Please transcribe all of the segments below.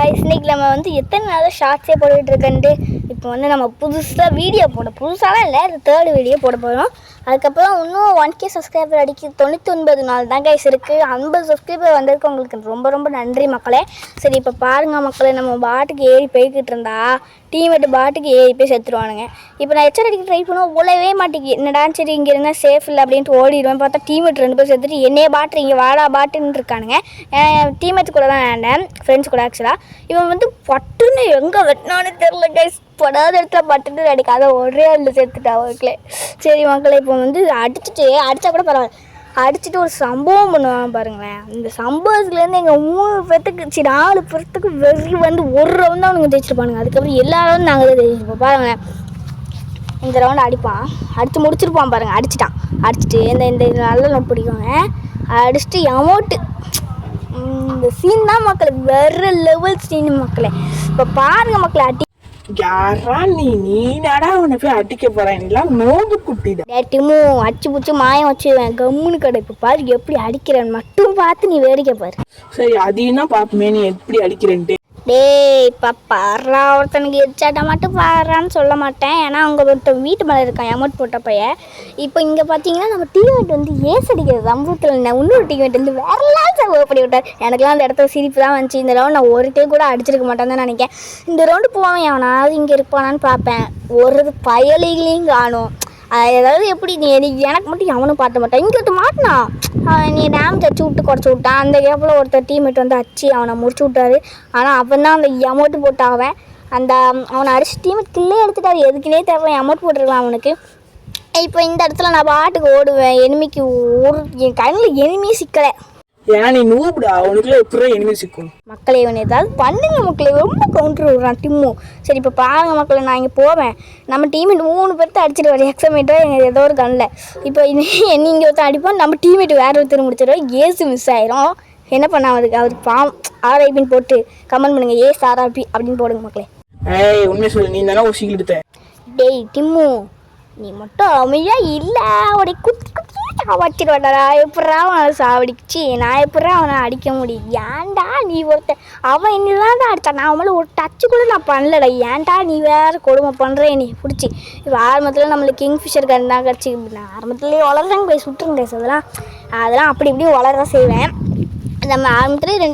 Guys இன்னைக்கு நம்ம வந்து எத்தனை நாளா ஷார்ட்ஸே போட்டுட்டு இருக்கேன்ட்டு இப்போ வந்து நம்ம புதுசாக வீடியோ புதுசாலாம் இல்லை இது தேர்ட் வீடியோ போட போகிறோம். அதுக்கப்புறம் இன்னும் 1K சப்ஸ்கிரைபர் அடிக்க 99 நாள் தான் கைஸ் இருக்குது. 50 சப்ஸ்கிரைபர் வந்திருக்கு. உங்களுக்கு ரொம்ப ரொம்ப நன்றி மக்களே. சரி இப்போ பாருங்கள் மக்களே, நம்ம பாட்டுக்கு ஏறி போய்கிட்டு இருந்தா டீமேட்டு பாட்டுக்கு ஏறி போய் செத்துருவானுங்க. இப்போ நான் எச்சர் அடிக்க ட்ரை பண்ணுவோம், உழவே மாட்டேங்கி என்னடா சரி இங்கே இருந்தால் சேஃப் இல்லை அப்படின்ட்டு ஓடிடுவேன். பார்த்தா டீமேட் 2 பேர் செத்துட்டு என்னையே பாட்டு இங்கே வாடா பாட்டுன்னு இருக்கானுங்க. டீமேட்ஸ் கூட தான் வேண்டேன், ஃப்ரெண்ட்ஸ் கூட ஆக்சுவலாக. இவன் வந்து பட்டுன்னு எங்கே வெட்டினானு தெரில கைஸ், படாத இடத்துல பட்டுன்னு அடிக்காத ஒரே இல்லை செத்துட்டா மக்களே. சரி மக்களே, இப்போ வந்து அடித்தா கூட பரவாயில்ல, அடிச்சுட்டு ஒரு சம்பவம் பண்ணுவாங்க பாருங்களேன். இந்த சம்பவத்துலேருந்து எங்கள் 3 பேர்த்துக்கு 4 பேர்த்துக்கு வெறி வந்து ஒரு ரவுண்ட் தான் அவனுங்க ஜெயிச்சிருப்பானுங்க. அதுக்கப்புறம் எல்லா ரவுண்டும் நாங்கள் தான் ஜெயிச்சிருப்போம் பாருங்களேன். இந்த ரவுண்டு அடிப்பான், அடித்து முடிச்சிருப்பான் பாருங்கள். அடிச்சுட்டு இந்த நல்ல பிடிக்குவாங்க, அடிச்சுட்டு அமௌண்ட்டு இந்த சீன் தான் மக்களே, வேறு லெவல் சீன் மக்களே. இப்போ பாருங்கள் மக்களே, யாரா நீடா உன்னை போய் அடிக்க போறேன் நோம்பு குட்டிதான் டேட்டிமோ அச்சு புச்சு மாயம் வச்சுவேன் கம்முன்னு கடை. இப்போ பாரு எப்படி அடிக்கிறேன்னு மட்டும் பார்த்து நீ வேடிக்கை பாரு. சரி அதையும் தான் பாப்பமே நீ எப்படி அடிக்கிறேன்ட்டு. டேய் இப்போ பாடுறா, ஒருத்தனுக்கு எச்சாட்டா மட்டும் பாடுறான்னு சொல்ல மாட்டேன், ஏன்னா அவங்க ஒருத்தன் வீட்டு மேலே இருக்கான் அமௌண்ட் போட்ட பையன். இப்போ இங்கே பார்த்தீங்கன்னா நம்ம டீமேட் வந்து ஏஸ் அடிக்கிறது சம்பவத்தில் இன்னொரு டீமேட் வந்து வேறலாம் சர்வ் பண்ணி விட்டார். எனக்குலாம் அந்த இடத்துல சிரிப்பு தான் வந்துச்சு. இந்த ரவுண்ட் நான் ஒரு டே கூட அடிச்சிருக்க மாட்டேன்னு தான் நினைக்கிறேன். இந்த ரவுண்டு போவான் எவனாவது இங்கே இருப்பானான்னு பார்ப்பேன், ஒரு பயலிகளையும் காணும். அதாவது எப்படி நீ எனக்கு மட்டும் எவனும் பார்த்த மாட்டான். இங்கே ஒருத்தர் மாட்டினான், நீ டேமேஜ் அடிச்சு விட்டு குறைச்சி விட்டான். அந்த கேப்பில் ஒருத்தர் டீமேட் வந்து அடிச்சு அவனை முடிச்சு விட்டாரு. ஆனால் அவன் தான் அந்த அமௌண்ட்டு போட்டாவன் அவனை அடிச்சு டீமேட் கில்லே எடுத்துட்டாரு. எதுக்குன்னே தெரியல, அமௌண்ட் போட்டுருக்கலாம் அவனுக்கு. இப்போ இந்த இடத்துல நான் பாட்டுக்கு ஓடுவேன், எனிமிக்கு என் கண்ணில் எனிமியே சிக்கலை. ஏன்னா நீ நூபுடா, உனக்குள்ள எப்படி எனிமே சிக்கும் மக்களே. இவன் ஏதாவது பண்ணுங்க மக்களே, ரொம்ப கவுண்டர் விடுறான் டிம்மு. சரி இப்போ பாருங்க மக்களே, நான் இங்கே போவேன், நம்ம டீமேட் 3 பேர்த்து அடிச்சிட்டு வர எக்ஸாமேட்டோ எங்கள் ஏதோ ஒரு கண்ணில். இப்போ நீங்கள் ஒருத்தர் அடிப்போம், நம்ம டீமேட் வேறு ஒருத்தர் முடிச்சிடும், ஏசு மிஸ் ஆயிரும். என்ன பண்ண அவருக்கு பாவம். RIPன்னு போட்டு கமெண்ட் பண்ணுங்கள், ஏஸ் RIP அப்படின்னு போடுங்க மக்களே. ஏய் உண்மையை சொல்லு, நீ தானே ஒரு சீக்கிரம் எடுத்த. டேய் டிம்மு, நீ மட்டும் அமைதியாக இல்லை, அவனை குத்தி வச்சிருவாடா. எப்படா அவனை சாவடிச்சு நான் எப்படா அவனை அடிக்க முடியும்? ஏன்டா நீ ஒருத்தன் அவன் என்னதான் தான் அடித்தான், நான் அவன் ஒரு டச்சு கூட நான் பண்ணலடா. ஏன்டா நீ வேறு கொடுமை பண்ணுறேன் நீ பிடிச்சி. இப்போ ஆரம்பத்தில் நம்மளுக்கு கிங்ஃபிஷர் கன் தான் கிடச்சி. நான் ஆரம்பத்துலேயே வளர்றாங்க போய் சுட்டுருங்க கைஸ், அதெல்லாம் அப்படி இப்படி வளர செய்வேன். நம்ம ஆரம்பத்துலேயே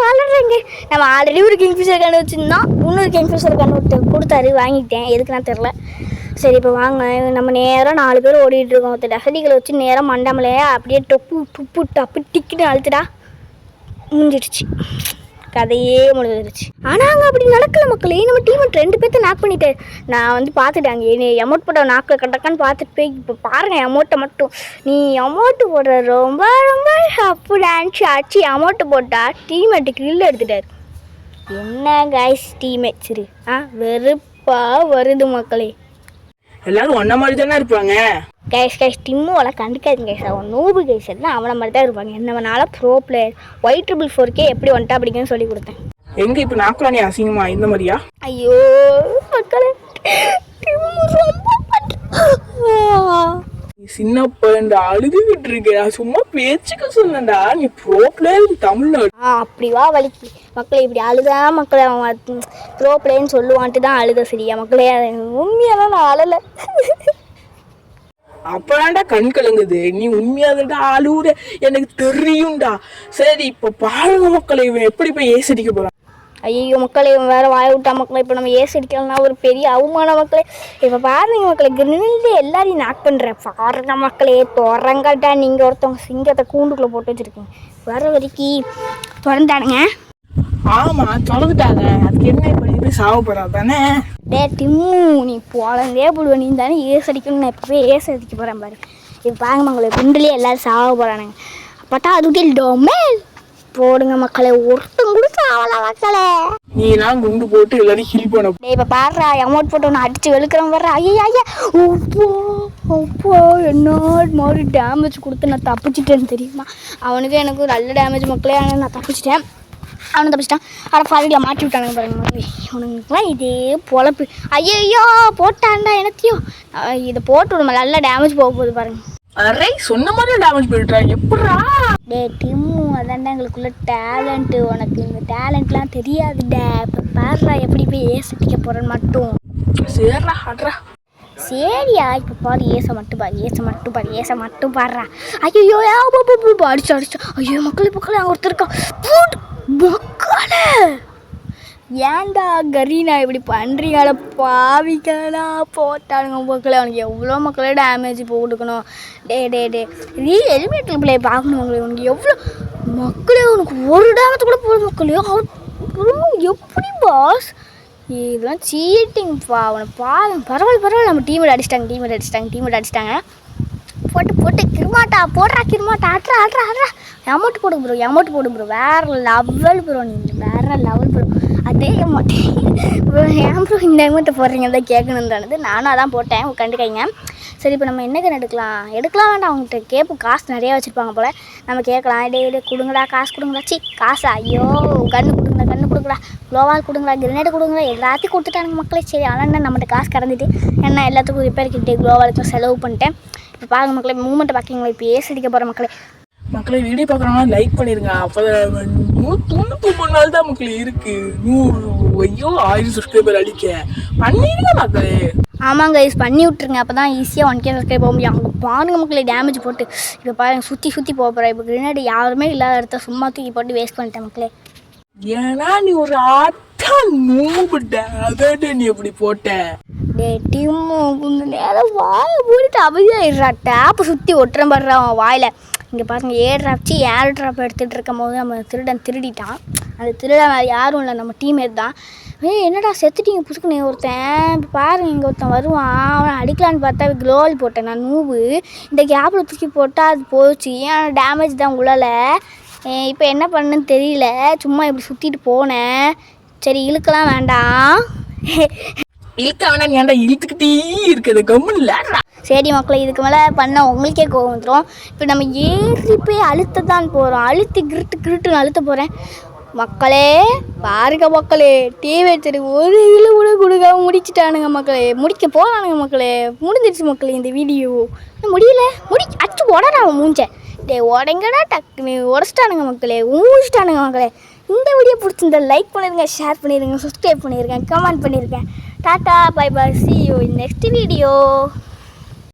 வளர்றேங்க. நம்ம ஆல்ரெடி ஒரு கிங்ஃபிஷர் கன் வச்சுருந்தோம், இன்னொரு கிங்ஃபிஷர் கன் கொடுத்தாரு, வாங்கிட்டேன், எதுக்குன்னா தெரில. சரி இப்போ வாங்க, நம்ம நேராக 4 பேர் ஓடிட்டுருக்கோம். ஒருத்தர் டசடிகளை வச்சு நேராக மண்டாமலையே அப்படியே டப்பு டிக்கிட்டு அழுத்துடா முடிஞ்சிடுச்சு, கதையே முடிஞ்சிடுச்சு. ஆனால் அங்கே அப்படி நடக்கல மக்களே. நம்ம டீமேட் 2 பேர்த்த நாக் பண்ணிட்டார். நான் வந்து பார்த்துட்டாங்க என்ன அமௌண்ட் போட்ட நாக்கில் கட்டக்கான்னு பார்த்துட்டு போய் இப்போ பாருங்கள் அமௌண்ட்டை மட்டும். நீ அமௌண்ட்டு போடுற ரொம்ப ரொம்ப அப்பு டான்ஸ் ஆச்சு. அமௌண்ட்டு போட்டால் டீமேட்டுக்கு இல்லை எடுத்துட்டார். என்ன கைஸ் டீமேட் சரி வெறுப்பாக வருது மக்களே. எல்லாரும் ஒன்ன மாதிரி தானே இருப்பாங்க கைஸ் டிம்முவெல்லாம் கண்டுக்காதுங்க கைஸ், அவன் நூபு கைஸ் எல்லாம் அவனை மாதிரி தான் இருப்பாங்க. என்னவனால ப்ரோ பிளேயர் Y4K எப்படி வந்துட்டா அப்படிங்கன்னு சொல்லி கொடுத்தேன். எங்க இப்போ நாக்குறானே அசிங்கமா இந்த மாதிரியா? ஐயோ மக்களே, சின்ன பையன்டா அழுதுகிட்டு இருக்க, சும்மா பேச்சுக்க சொன்னடா, நீ ப்ரோ பிளேயர் தமிழ்நாடு. அப்படி வா வலிக்கு மக்களே. இப்படி அழுதா மக்களே, அவன் ப்ரோ பிளேயர்னு சொல்லுவான்ட்டு தான் அழுத. சரியா மக்களே, உண்மையாக நான் அழலை. அப்படாண்டா கண் கலங்குது, நீ உண்மையாதடா அழுவுற எனக்கு தெரியும்டா. சரி இப்போ பாருங்க மக்களை, இவன் எப்படி போய் ஏசி அடிக்க போறான். ஐயோ மக்களே, இவன் வேறு வாய விட்டா மக்களே. இப்போ நம்ம ஏசி அடிக்கலன்னா ஒரு பெரிய அவமானம் மக்களே. இப்போ பாருங்க மக்களே, கிரினில்டு எல்லாரையும் நாக் பண்ணுறேன் பாருங்க மக்களே. திறங்கட்டா, நீங்கள் ஒருத்தவங்க சிங்கத்தை கூண்டுக்குள்ளே போட்டு வச்சுருக்கீங்க, வர வரைக்கும் திறந்தானுங்க. ஆமாம் திறந்துட்டாங்க, அதுக்கு என்ன பண்ணி போய் சாவப்படா தானே. டே டிம்மு, நீ போலந்தே போடுவேன், நீ தானே ஏசி அடிக்கணும். நான் இப்போவே ஏசி அடிக்க போகிறேன் பாரு. இப்போ பாருங்க மக்களே, குண்டுலேயே எல்லோரும் சாவ போகிறானுங்க. பட்டா அது டொமேல் போடுங்க மக்களே, ஒருத்தங்க கூட சாவல மக்களே. நீலாம் குண்டு போட்டு எல்லாரும் ஹில் பண்ண. இப்போ பாடுறா அமௌண்ட் போட்டு ஒன்று அடிச்சு வெளுக்கிறவன் வர்ற. ஐயா என்ன மாதிரி டேமேஜ் கொடுத்து நான் தப்பிச்சிட்டேன்னு தெரியுமா? அவனுக்கு எனக்கு நல்ல டேமேஜ் மக்களே, ஆனால் நான் தப்பிச்சிட்டேன், அவனை தப்பிச்சிட்டான். ஆனால் ஃபாரில் மாட்டி விட்டானுங்க பாருங்க மக்களே. அவனுக்குலாம் இதே பொழப்பு. ஐயோ போட்டான்டா எனத்தையும், இதை போட்டு விடுமா, நல்ல டேமேஜ் போக போகுது பாருங்க. அரே சொன்ன மாதிரி டேமேஜ் போயிட்டா எப்படா? டே டிம்மு, அதான்டா எங்களுக்குள்ள டேலண்ட்டு. உனக்கு இந்த டேலண்ட்லாம் தெரியாதுடா. இப்போ பாடுறா எப்படி போய் ஏசிட்டிக்க போகிறேன்னு மட்டும். சரிடா ஆடுறா. சரியா, இப்போ பாரு, ஏச மட்டும் பாரு, ஏச மட்டும் பாடுறா. ஐயோ அடிச்சு ஐயோ மக்களே அங்கே ஒருத்தர் இருக்கா. போட்டு மக்களே, ஏன்டா கரீனா இப்படி பண்ணுறீங்களா? பாவிக்கடா போட்டானுங்க மக்களே. அவனுக்கு எவ்வளோ மக்களே டேமேஜ் இப்போ கொடுக்கணும். டே எலிமினேட்டர் பிள்ளைய பார்க்கணும் மக்களே. உனக்கு எவ்வளோ மக்களே, உனக்கு ஒரு டேமேஜ் கூட போட மக்களே. அவர் எப்படி பாஸ்? இதெல்லாம் சீட்டிங்ப்பா. அவனை பரவாயில்ல. நம்ம டீமேட் அடிச்சிட்டாங்க. போட்டு கிருமாட்டா போடுறா, கிருமாட்டா ஆட்ரா. அமௌண்ட் போடும் ப்ரோ. வேறு லெவல் ப்ரோ. நீங்கள் வேறு லெவல் ப்ரோ. அதே அமௌண்ட் ப்ரோ. ஏன் ப்ரோ இந்த அமௌண்ட்டை போடுறீங்க தான் கேட்கணுன்னு தானது. நானும் அதான் போட்டேன், கண்டுக்காய்ங்க. சரி, இப்போ நம்ம என்ன கன்று எடுக்கலாம் வேண்டாம். அவங்ககிட்ட கேட்போம். காசு நிறையா வச்சுருப்பாங்க போல். நம்ம கேட்கலாம். டே கொடுங்கடா, காசு கொடுங்கடா. காசா? ஐயோ, கன்று கொடுங்கடா, க்ளோவால் கொடுங்கடா, கிரனேட் கொடுங்கடா. எல்லாத்தையும் கொடுத்துட்டானுங்க மக்களே. சரி, ஆனால் என்ன நம்மகிட்ட காசு கடந்துட்டு என்ன எல்லாத்துக்கும் ரிப்பேர் கிட்டே க்ளோவாலுக்கும் செலவு பண்ணிட்டேன். இப்போ பாருங்க மக்களே, மூமெண்ட்டை பார்க்கிங்களா? இப்போ ஏசடிக்க போகிற மக்களே வீடியோ பார்க்குறவங்க லைக் பண்ணிடுங்க. அப்போ 199 நாள் தான் மக்களே இருக்குது. 1000 சப்ஸ்கிரைபர் அடிக்க பண்ணிடுங்க மக்களே. ஆமாங்க, பண்ணி விட்ருங்க. அப்போ தான் ஈஸியாக 1K சப்ஸ்கிரைப் போக முடியும். அங்கே பாருங்க மக்களே, டேமேஜ் போட்டு இப்போ பாருங்க சுற்றி போக போகிறேன். இப்போ கிரனேட் யாருமே இல்லாத இடத்த சும்மா தூக்கி போட்டு வேஸ்ட் பண்ணிட்டேன் மக்களே. ஏன்னா நீ ஒரு ஆட்டா நூபிட்ட, அதான் நீ எப்படி போட்ட. டே டிம்மு, கொஞ்சம் நேரம் வாயை போட்டு அமைதியாகிடுறா. டேப்பை சுற்றி ஒட்டுறேன் படுறான் அவன் வாயில். இங்கே பாருங்க, ஏர் ட்ராப் எடுத்துகிட்டு இருக்கும் போது நம்ம திருடிட்டான். அந்த திருடன் வேறு யாரும் இல்லை, நம்ம டீம்மேட் தான். என்னடா செத்துட்டீங்க புதுக்குனே ஒருத்தன். இப்போ பாருங்க, இங்கே ஒருத்தன் வருவான். அவன் அடிக்கலான்னு பார்த்தா க்ளோவல் போட்டேன் நான் நூவு. இந்த கேப்பில் தூக்கி போட்டால் அது போச்சு. ஏன் டேமேஜ் தான் உள்ளல. இப்போ என்ன பண்ணுன்னு தெரியல. சும்மா இப்படி சுற்றிட்டு போனேன். சரி, இழுக்கலாம் வேண்டாம். இழுக்க வேண்டாம். ஏன்டா இழுத்துக்கிட்டே இருக்குது கம்முன்னு? சரி மக்களே, இதுக்கு மேலே பண்ணால் உங்களுக்கே கோவம் வந்துடும். இப்போ நம்ம ஏறி போய் அழுத்த தான் போகிறோம். அழுத்தி கிருட்டுன்னு அழுத்த போகிறேன் மக்களே. பாருங்க மக்களே, டிவி வச்சிருக்கு ஒரு இதில் கூட கொடுக்காம முடிச்சிட்டானுங்க மக்களே. முடிக்க போகிறானுங்க மக்களே. முடிஞ்சிருச்சு மக்களே இந்த வீடியோ. முடியல அச்சு உடறான் மூஞ்ச. டே உடங்கடா, டக்குன்னு உடச்சிட்டானுங்க மக்களே. ஊழிச்சிட்டானுங்க மக்களே. இந்த வீடியோ பிடிச்சிருந்தா லைக் பண்ணிடுங்க, ஷேர் பண்ணிடுங்க, சப்ஸ்கிரைப் பண்ணிடுங்க, கமெண்ட் பண்ணியிருக்கேன். டாட்டா bye bye, see you in next video.